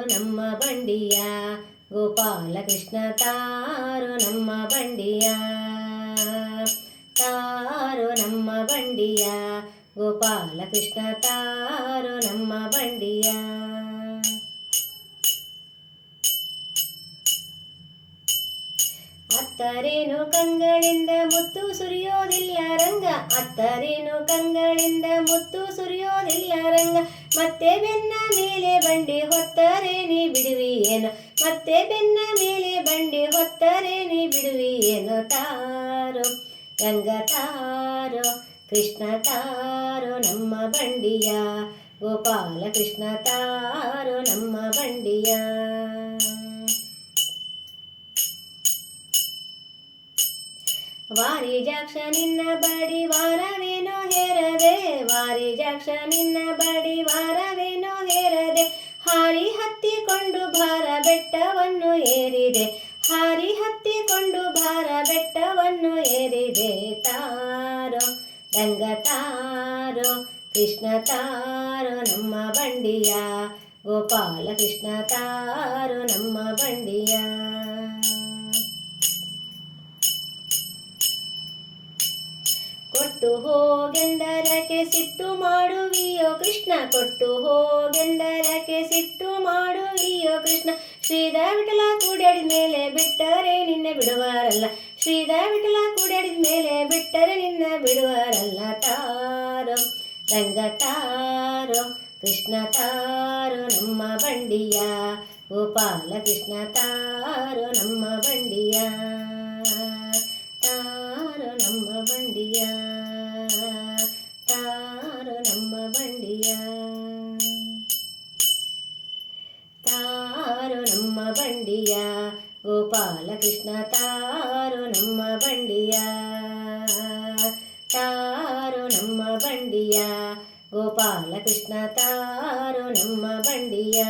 ನಮ್ಮ ಬಂಡಿಯ ಗೋಪಾಲ ಕೃಷ್ಣ ತಾರೋ ನಮ್ಮ ಬಂಡಿಯ ತಾರೋ ನಮ್ಮ ಬಂಡಿಯ ಗೋಪಾಲ ಕೃಷ್ಣ ತಾರೋ ನಮ್ಮ ಬಂಡಿಯ ಅತ್ತರೇನು ಕಂಗಳಿಂದ ಮುತ್ತು ಸುರಿಯೋದಿಲ್ಲ ರಂಗ ಅತ್ತರೇನು ಕಂಗಳಿಂದ ಮುತ್ತು ಸುರಿಯೋದಿಲ್ಲ ರಂಗ ಮತ್ತೆ ಬೆನ್ನ ಮೇಲೆ ಬಂಡಿ ಹೊತ್ತರೆ ನೀ ಬಿಡುವಿಯೇನು ಮತ್ತೆ ಬೆನ್ನ ಮೇಲೆ ಬಂಡಿ ಹೊತ್ತರೆ ನೀ ಬಿಡುವಿಯೇನು ತಾರೋ ರಂಗ ತಾರೋ ಕೃಷ್ಣ ತಾರೋ ನಮ್ಮ ಬಂಡಿಯ ಗೋಪಾಲ ಕೃಷ್ಣ ತಾರೋ ನಮ್ಮ ಬಂಡಿಯ ವಾರಿಜಾಕ್ಷ ನಿನ್ನ ಬಡಿ ವಾರವೇನೋ ಹೇರದೆ ವಾರಿಜಾಕ್ಷ ನಿನ್ನ ಬಡಿ ವಾರವೇನೋ ಹೇರದೆ ಹಾರಿ ಹತ್ತಿಕೊಂಡು ಭಾರ ಬೆಟ್ಟವನ್ನು ಏರಿದೆ ಹಾರಿ ಹತ್ತಿಕೊಂಡು ಭಾರ ಬೆಟ್ಟವನ್ನು ಏರಿದೆ ತಾರೋ ರಂಗ ತಾರೋ ಕೃಷ್ಣ ತಾರೋ ನಮ್ಮ ಬಂಡಿಯ ಗೋಪಾಲ ಕೃಷ್ಣ ತಾರೋ ನಮ್ಮ ಬಂಡಿಯ ಕೊಟ್ಟು ಹೋಗೆಂದರಕ್ಕೆ ಸಿಟ್ಟು ಮಾಡುವಿಯೋ ಕೃಷ್ಣ ಕೊಟ್ಟು ಹೋಗೆಂದರಕ್ಕೆ ಸಿಟ್ಟು ಮಾಡುವಿಯೋ ಕೃಷ್ಣ ಶ್ರೀಧ ವಿಠಲ ಕೂಡಾಡಿದ ಮೇಲೆ ಬಿಟ್ಟರೆ ನಿನ್ನ ಬಿಡುವರಲ್ಲ ಶ್ರೀಧ ವಿಠಲ ಕೂಡಾಡಿದ ಮೇಲೆ ಬಿಟ್ಟರೆ ನಿನ್ನ ಬಿಡುವರಲ್ಲ ತಾರೋ ರಂಗ ತಾರೋ ಕೃಷ್ಣ ತಾರೋ ನಮ್ಮ ಬಂಡಿಯ ಗೋಪಾಲ ಕೃಷ್ಣ ತಾರೋ ನಮ್ಮ ಬಂಡಿಯ ತಾರೋ ನಮ್ಮ ಬಂಡಿಯ ತಾರೋ ನಮ್ಮ ಬಂಡಿಯ ತಾರೋ ನಮ್ಮ ಬಂಡಿಯ ಗೋಪಾಲ ಕೃಷ್ಣ ತಾರೋ ನಮ್ಮ ಬಂಡಿಯ ತಾರೋ ನಮ್ಮ ಬಂಡಿಯ ಗೋಪಾಲ ಕೃಷ್ಣ ತಾರೋ ನಮ್ಮ ಬಂಡಿಯ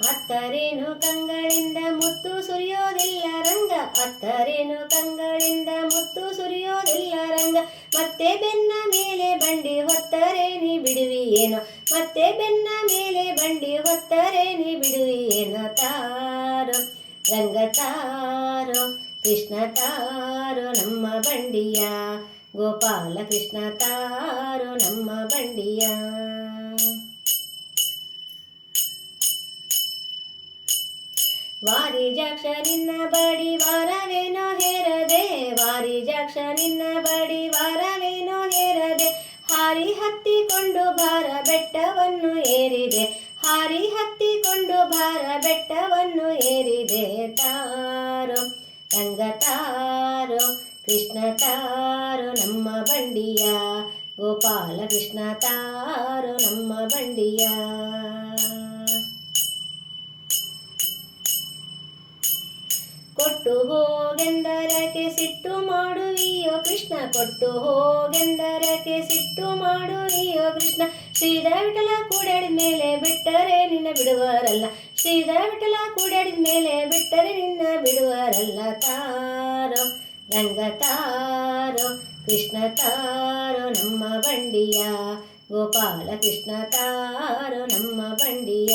ಅತ್ತರೇನು ಕಂಗಳಿಂದ ಮುತ್ತು ಸುರಿಯೋದಿಲ್ಲ ರಂಗ ಅತ್ತರೇನು ಕಂಗಳಿಂದ ಮುತ್ತು ಸುರಿಯೋದಿಲ್ಲ ರಂಗ ಮತ್ತೆ ಬೆನ್ನ ಮೇಲೆ ಬಂಡಿ ಹೊತ್ತರೆ ನೀ ಬಿಡುವಿಯೇನೋ ಮತ್ತೆ ಬೆನ್ನ ಮೇಲೆ ಬಂಡಿ ಹೊತ್ತರೆ ನೀ ಬಿಡುವಿಯೇನೋ ತಾರೋ ರಂಗ ತಾರೋ ಕೃಷ್ಣ ತಾರೋ ನಮ್ಮ ಬಂಡಿಯ ಗೋಪಾಲ ಕೃಷ್ಣ ತಾರೋ ನಮ್ಮ ಬಂಡಿಯ ವಾರಿಜಾಕ್ಷ ನಿನ್ನ ಬಡಿ ವಾರವೇನೋ ಹೇರದೆ ವಾರಿಜಾಕ್ಷ ನಿನ್ನ ಬಡಿ ವಾರವೇನೋ ಹೇರದೆ ಹಾರಿ ಹತ್ತಿಕೊಂಡು ಭಾರ ಬೆಟ್ಟವನ್ನು ಏರಿದೆ ಹಾರಿ ಹತ್ತಿಕೊಂಡು ಭಾರ ಬೆಟ್ಟವನ್ನು ಏರಿದೆ ತಾರೋ ರಂಗ ತಾರೋ ಕೃಷ್ಣ ತಾರೋ ನಮ್ಮ ಬಂಡಿಯ ಗೋಪಾಲ ಕೃಷ್ಣ ತಾರೋ ನಮ್ಮ ಬಂಡಿಯ ಕೊಟ್ಟು ಹೋಗೆಂದರಕ್ಕೆ ಸಿಟ್ಟು ಮಾಡುವಿಯೋ ಕೃಷ್ಣ ಕೊಟ್ಟು ಹೋಗೆಂದರಕ್ಕೆ ಸಿಟ್ಟು ಮಾಡುವಿಯೋ ಕೃಷ್ಣ ಶ್ರೀಧ ವಿಠಲ ಕೂಡಾಡಿದ ಮೇಲೆ ಬಿಟ್ಟರೆ ನಿನ್ನ ಬಿಡುವರಲ್ಲ ಶ್ರೀಧ ವಿಠಲ ಕೂಡಾಡಿದ ಮೇಲೆ ಬಿಟ್ಟರೆ ನಿನ್ನ ಬಿಡುವರಲ್ಲ ತಾರೋ ರಂಗ ತಾರೋ ಕೃಷ್ಣ ತಾರೋ ನಮ್ಮ ಬಂಡಿಯ ಗೋಪಾಲ ಕೃಷ್ಣ ತಾರೋ ನಮ್ಮ ಬಂಡಿಯ